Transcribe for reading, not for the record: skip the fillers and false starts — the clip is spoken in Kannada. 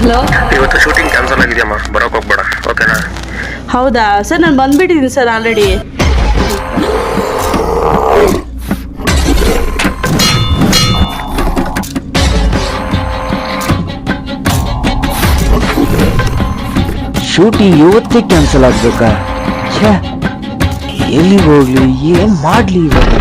ಹಲೋ. ಇವತ್ತು ಶೂಟಿಂಗ್ ಕ್ಯಾನ್ಸಲ್ ಆಗಿದೆಯಮ್ಮ, ಬರೋಕೆ ಹೋಗ್ಬೇಡ, ಓಕೆನಾ? ಹೌದಾ ಸರ್, ನಾನು ಬಂದ್ಬಿಟ್ಟಿದ್ದೀನಿ ಸರ್ ಆಲ್ರೆಡಿ. ಶೂಟಿಂಗ್ ಇವತ್ತೇ ಕ್ಯಾನ್ಸಲ್ ಆಗ್ಬೇಕಾ? ಛೇ, ಎಲ್ಲಿಗೆ ಹೋಗ್ಲಿ, ಏನ್ ಮಾಡ್ಲಿ ಇವಾಗ?